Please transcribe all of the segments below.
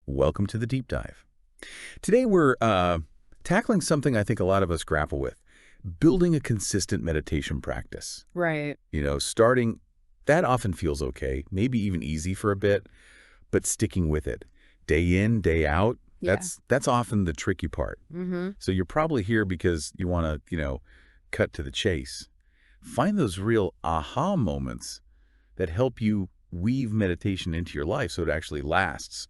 Welcome to the deep dive. Today we're tackling something I think a lot of us grapple with, building a consistent meditation practice. Right. Starting, that often feels okay, maybe even easy for a bit, but sticking with it, day in, day out, Yeah. that's often the tricky part. Mm-hmm. So you're probably here because you want to, cut to the chase. Find those real aha moments that help you weave meditation into your life so it actually lasts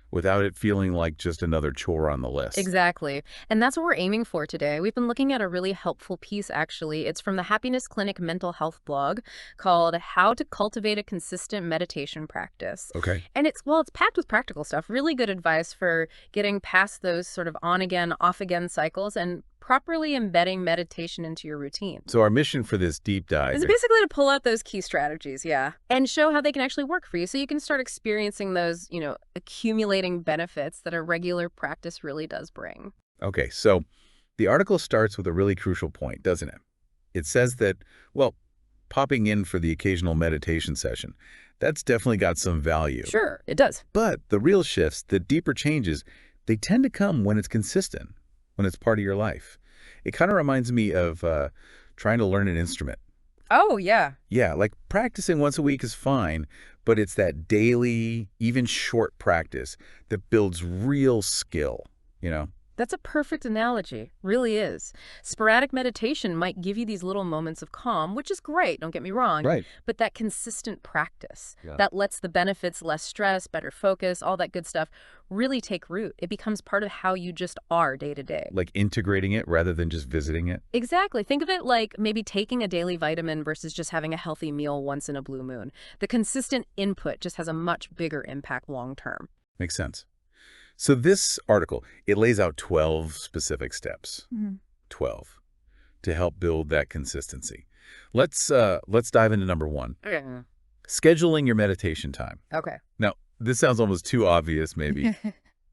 without it feeling like just another chore on the list. Exactly. And that's what we're aiming for today. We've been looking at a really helpful piece, actually. It's from the Happiness Clinic mental health blog called How to Cultivate a Consistent Meditation Practice. Okay. And it's packed with practical stuff, really good advice for getting past those sort of on again, off again cycles and properly embedding meditation into your routine. So our mission for this deep dive, It's basically to pull out those key strategies, yeah, and show how they can actually work for you so you can start experiencing those, accumulating benefits that a regular practice really does bring. okay, so the article starts with a really crucial point, doesn't it? It says that, well, popping in for the occasional meditation session, that's definitely got some value. Sure, it does. But the real shifts, the deeper changes, they tend to come when it's consistent, when it's part of your life. It kind of reminds me of trying to learn an instrument. Oh, yeah. Yeah, like practicing once a week is fine, but it's that daily, even short practice that builds real skill. That's a perfect analogy. Really is. Sporadic meditation might give you these little moments of calm, which is great, don't get me wrong. Right. But that consistent practice Yeah. that lets the benefits, less stress, better focus, all that good stuff, really take root. It becomes part of how you just are day to day. Like integrating it rather than just visiting it. Exactly. Think of it like maybe taking a daily vitamin versus just having a healthy meal once in a blue moon. The consistent input just has a much bigger impact long term. Makes sense. So this article, it lays out 12 specific steps. 12 to help build that consistency. Let's dive into number 1. Okay. Scheduling your meditation time. Okay. Now, this sounds almost too obvious maybe,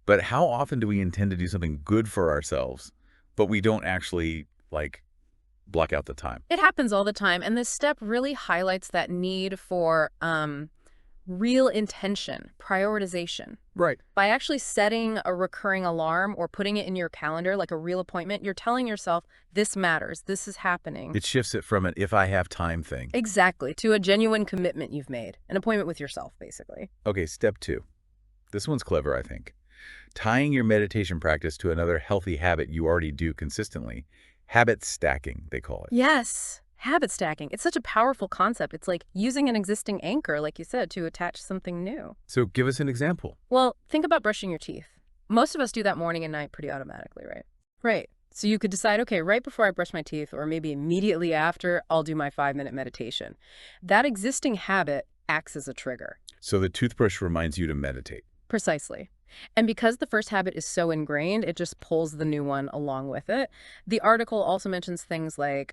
but how often do we intend to do something good for ourselves, but we don't actually block out the time? It happens all the time. And this step really highlights that need for real intention, prioritization. Right. By actually setting a recurring alarm or putting it in your calendar like a real appointment, you're telling yourself, this matters, this is happening. It shifts it from an if I have time thing. Exactly, to a genuine commitment you've made, an appointment with yourself, basically. Okay, step 2. This one's clever, I think. Tying your meditation practice to another healthy habit you already do consistently. Habit stacking, they call it. Yes, habit stacking. It's such a powerful concept. It's like using an existing anchor, like you said, to attach something new. So give us an example. Well, think about brushing your teeth. Most of us do that morning and night pretty automatically, right? Right. So you could decide, okay, right before I brush my teeth, or maybe immediately after, I'll do my 5-minute meditation. That existing habit acts as a trigger. So the toothbrush reminds you to meditate. Precisely. And because the first habit is so ingrained, it just pulls the new one along with it. The article also mentions things like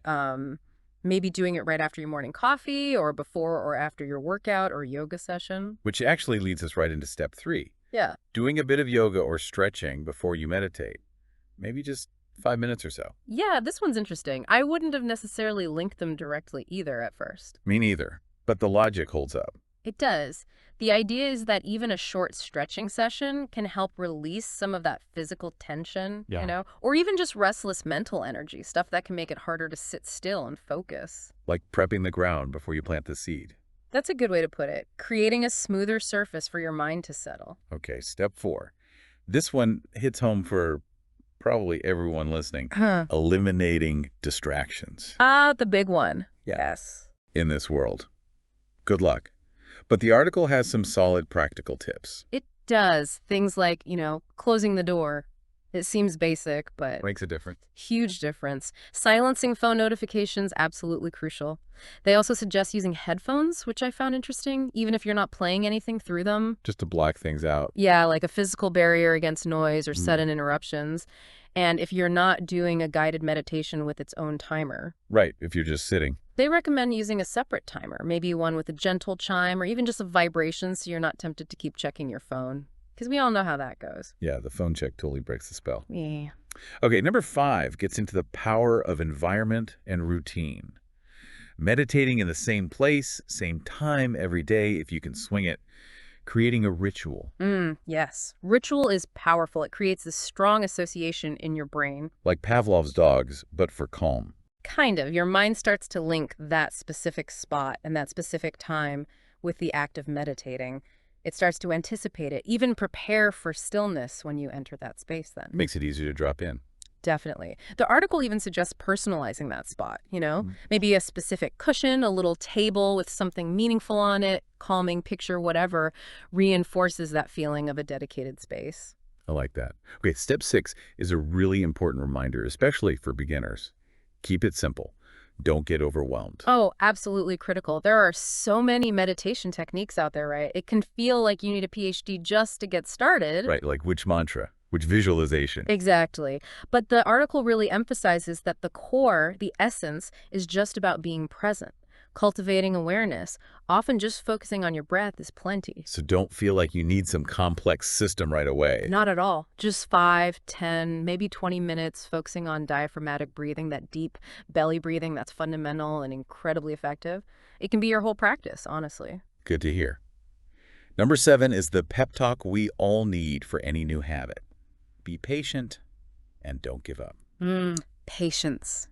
maybe doing it right after your morning coffee or before or after your workout or yoga session. Which actually leads us right into step 3. Yeah. Doing a bit of yoga or stretching before you meditate. Maybe just 5 minutes or so. Yeah, this one's interesting. I wouldn't have necessarily linked them directly either at first. Me neither. But the logic holds up. It does. The idea is that even a short stretching session can help release some of that physical tension, or even just restless mental energy, stuff that can make it harder to sit still and focus. Like prepping the ground before you plant the seed. That's a good way to put it. Creating a smoother surface for your mind to settle. Okay, step 4. This one hits home for probably everyone listening. Eliminating distractions. Ah, the big one. Yeah. Yes. In this world. Good luck. But the article has some solid practical tips. It does. Things like, closing the door. It seems basic, but Makes a difference. huge difference. Silencing phone notifications, absolutely crucial. They also suggest using headphones, which I found interesting, even if you're not playing anything through them. Just to block things out. Yeah, like a physical barrier against noise or sudden interruptions. And if you're not doing a guided meditation with its own timer. Right, if you're just sitting. They recommend using a separate timer, maybe one with a gentle chime or even just a vibration so you're not tempted to keep checking your phone. Because we all know how that goes. Yeah, the phone check totally breaks the spell. Yeah. Okay, number 5 gets into the power of environment and routine. Meditating in the same place, same time every day, if you can swing it, creating a ritual, Yes. Ritual is powerful. It creates this strong association in your brain. like Pavlov's dogs, but for calm. Kind of. Your mind starts to link that specific spot and that specific time with the act of meditating. It starts to anticipate it, even prepare for stillness when you enter that space then. Makes it easier to drop in. Definitely. The article even suggests personalizing that spot, Mm. maybe a specific cushion, a little table with something meaningful on it, calming picture, whatever, reinforces that feeling of a dedicated space. I like that. Okay, step 6 is a really important reminder, especially for beginners. Keep it simple. Don't get overwhelmed. Oh, absolutely critical. There are so many meditation techniques out there, right? It can feel like you need a PhD just to get started. Right, like which mantra, which visualization. Exactly. But the article really emphasizes that the core, the essence, is just about being present, cultivating awareness. Often just focusing on your breath is plenty. So don't feel like you need some complex system right away. Not at all. Just 5, 10, maybe 20 minutes focusing on diaphragmatic breathing, that deep belly breathing that's fundamental and incredibly effective. It can be your whole practice, honestly. Good to hear. Number 7 is the pep talk we all need for any new habit. Be patient and don't give up. Patience.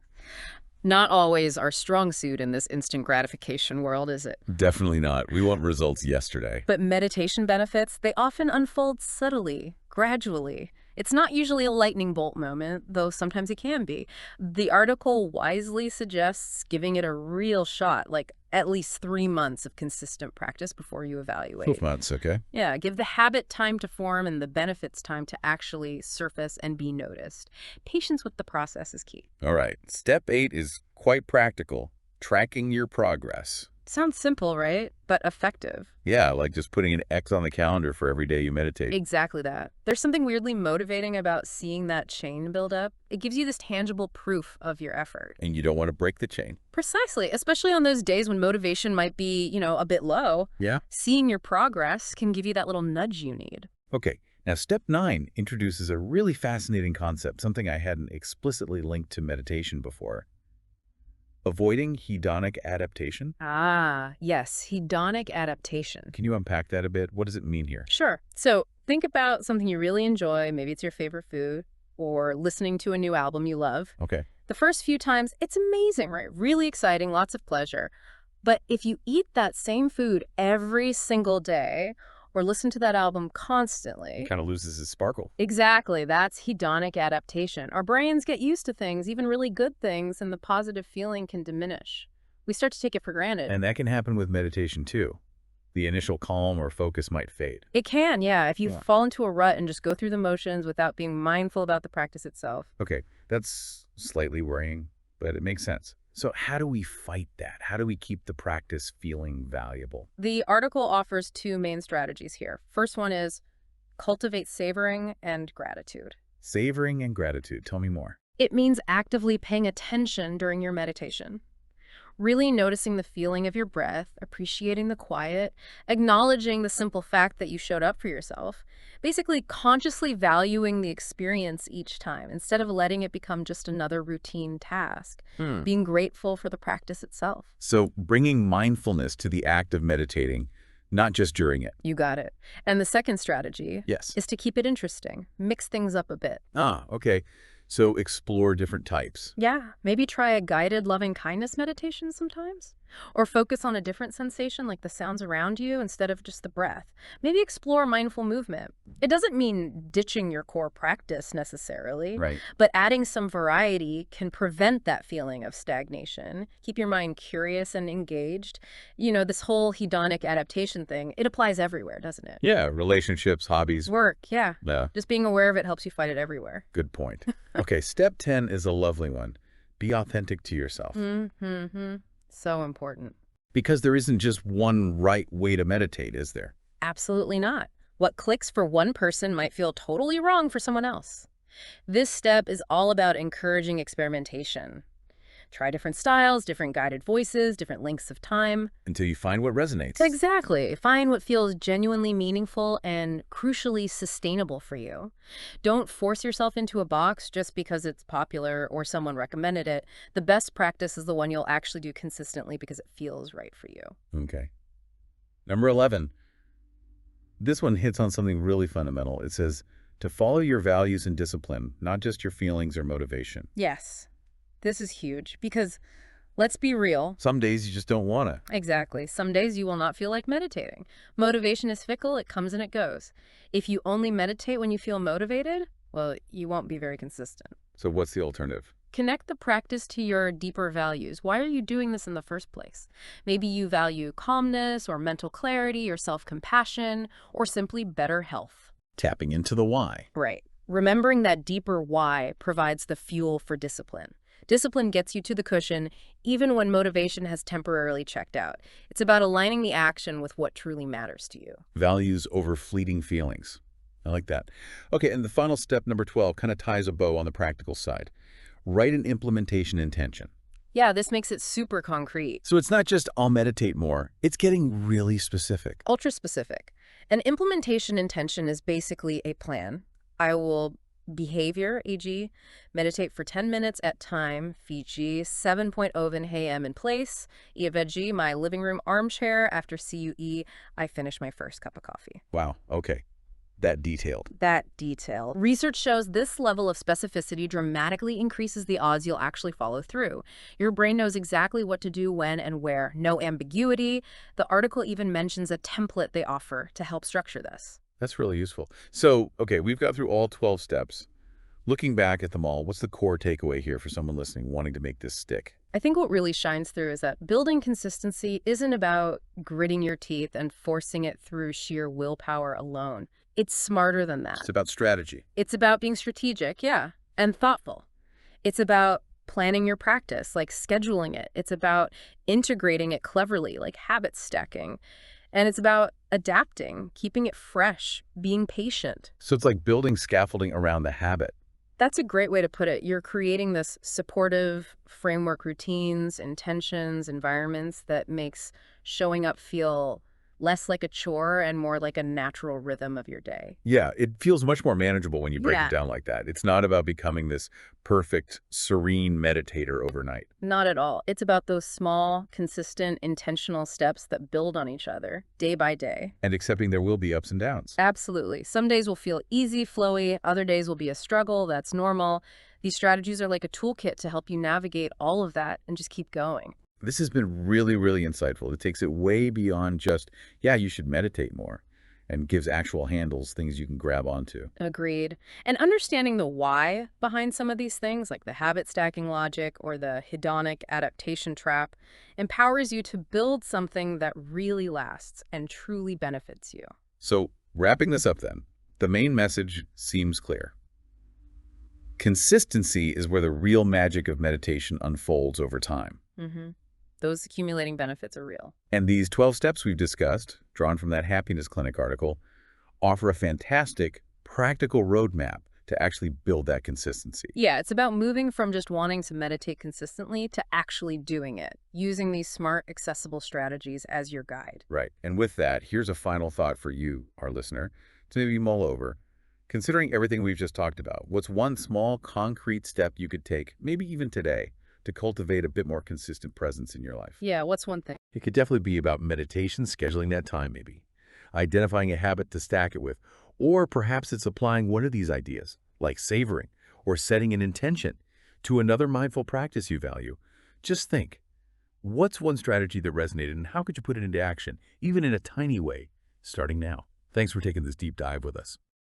Not always our strong suit in this instant gratification world, is it? Definitely not. We want results yesterday. But meditation benefits, they often unfold subtly, gradually. It's not usually a lightning bolt moment, though sometimes it can be. The article wisely suggests giving it a real shot, like at least 3 months of consistent practice before you evaluate. 12 months, okay? Yeah, give the habit time to form and the benefits time to actually surface and be noticed. Patience with the process is key. All right. Step 8 is quite practical. Tracking your progress. Sounds simple, right? But effective. Yeah, like just putting an X on the calendar for every day you meditate. Exactly that. There's something weirdly motivating about seeing that chain build up. It gives you this tangible proof of your effort. And you don't want to break the chain. Precisely, especially on those days when motivation might be, a bit low. Yeah? Seeing your progress can give you that little nudge you need. Okay. Now, step 9 introduces a really fascinating concept, something I hadn't explicitly linked to meditation before. Avoiding hedonic adaptation. Ah, yes, hedonic adaptation. Can you unpack that a bit? What does it mean here? Sure. So think about something you really enjoy. Maybe it's your favorite food or listening to a new album you love. Okay. The first few times, it's amazing, right? Really exciting, lots of pleasure. But if you eat that same food every single day or listen to that album constantly, Kind of loses its sparkle. exactly, that's hedonic adaptation. Our brains get used to things, even really good things, and the positive feeling can diminish. We start to take it for granted. And that can happen with meditation too. The initial calm or focus might fade. It can, yeah, if you Yeah. fall into a rut and just go through the motions without being mindful about the practice itself. Okay, that's slightly worrying, but it makes sense. So how do we fight that? How do we keep the practice feeling valuable? The article offers 2 main strategies here. First one is cultivate savoring and gratitude. Savoring and gratitude. Tell me more. It means actively paying attention during your meditation. Really noticing the feeling of your breath, appreciating the quiet, acknowledging the simple fact that you showed up for yourself. Basically, consciously valuing the experience each time instead of letting it become just another routine task. Being grateful for the practice itself. So bringing mindfulness to the act of meditating, not just during it. You got it. And the second strategy Yes. is to keep it interesting. Mix things up a bit. Ah, okay. So explore different types. Yeah, maybe try a guided loving kindness meditation sometimes. Or focus on a different sensation like the sounds around you instead of just the breath. Maybe explore mindful movement. It doesn't mean ditching your core practice necessarily, Right. but adding some variety can prevent that feeling of stagnation. Keep your mind curious and engaged. This whole hedonic adaptation thing, it applies everywhere, doesn't it? Yeah, relationships, hobbies. Work, yeah. Yeah, Just being aware of it helps you fight it everywhere. good point. Okay, step 10 is a lovely one. Be authentic to yourself. Mm-hmm. So important. Because there isn't just one right way to meditate, is there? Absolutely not. What clicks for one person might feel totally wrong for someone else. This step is all about encouraging experimentation. Try different styles, different guided voices, different lengths of time. Until you find what resonates. Exactly. Find what feels genuinely meaningful and crucially sustainable for you. Don't force yourself into a box just because it's popular or someone recommended it. The best practice is the one you'll actually do consistently because it feels right for you. Okay. Number 11. This one hits on something really fundamental. It says to follow your values and discipline, not just your feelings or motivation. Yes, this is huge because let's be real. Some days you just don't want to. Exactly. Some days you will not feel like meditating. Motivation is fickle, it comes and it goes. If you only meditate when you feel motivated, well, you won't be very consistent. So what's the alternative? Connect the practice to your deeper values. Why are you doing this in the first place? Maybe you value calmness or mental clarity or self-compassion or simply better health. Tapping into the why. Right. Remembering that deeper why provides the fuel for discipline. Discipline gets you to the cushion even when motivation has temporarily checked out. It's about aligning the action with what truly matters to you. Values over fleeting feelings. I like that. Okay, and the final step, number 12, kind of ties a bow on the practical side. Write an implementation intention. Yeah, this makes it super concrete. So it's not just I'll meditate more, it's getting really specific. Ultra specific. An implementation intention is basically a plan. I will behavior, e.g., meditate for 10 minutes at time, Fiji, 7.0 a.m. in place, e.g., my living room armchair after CUE, I finish my first cup of coffee. Wow, okay. That detailed. That detail. Research shows this level of specificity dramatically increases the odds you'll actually follow through. Your brain knows exactly what to do when and where. No ambiguity. The article even mentions a template they offer to help structure this. That's really useful. So, okay, we've got through all 12 steps. Looking back at them all, what's the core takeaway here for someone listening wanting to make this stick? I think what really shines through is that building consistency isn't about gritting your teeth and forcing it through sheer willpower alone. It's smarter than that. It's about strategy. It's about being strategic, yeah, and thoughtful. It's about planning your practice, like scheduling it. It's about integrating it cleverly, like habit stacking. And it's about adapting, keeping it fresh, being patient. So it's like building scaffolding around the habit. That's a great way to put it. You're creating this supportive framework, routines, intentions, environments that makes showing up feel less like a chore and more like a natural rhythm of your day. Yeah, it feels much more manageable when you break Yeah. it down like that. It's not about becoming this perfect, serene meditator overnight. Not at all. It's about those small, consistent, intentional steps that build on each other day by day. And accepting there will be ups and downs. Absolutely. Some days will feel easy, flowy. Other days will be a struggle. That's normal. These strategies are like a toolkit to help you navigate all of that and just keep going. This has been really, really insightful. It takes it way beyond just, yeah, you should meditate more, and gives actual handles, things you can grab onto. Agreed. And understanding the why behind some of these things, like the habit stacking logic or the hedonic adaptation trap, empowers you to build something that really lasts and truly benefits you. So, wrapping this up then, the main message seems clear. Consistency is where the real magic of meditation unfolds over time. Those accumulating benefits are real. And these 12 steps we've discussed, drawn from that Happiness Clinic article, offer a fantastic, practical roadmap to actually build that consistency. Yeah, it's about moving from just wanting to meditate consistently to actually doing it, using these smart, accessible strategies as your guide. Right. And with that, here's a final thought for you, our listener, to maybe mull over. Considering everything we've just talked about, what's one small, concrete step you could take, maybe even today, to cultivate a bit more consistent presence in your life? Yeah, what's one thing? It could definitely be about meditation, scheduling that time maybe, identifying a habit to stack it with, or perhaps it's applying one of these ideas, like savoring or setting an intention, to another mindful practice you value. Just think, what's one strategy that resonated and how could you put it into action, even in a tiny way, starting now? Thanks for taking this deep dive with us.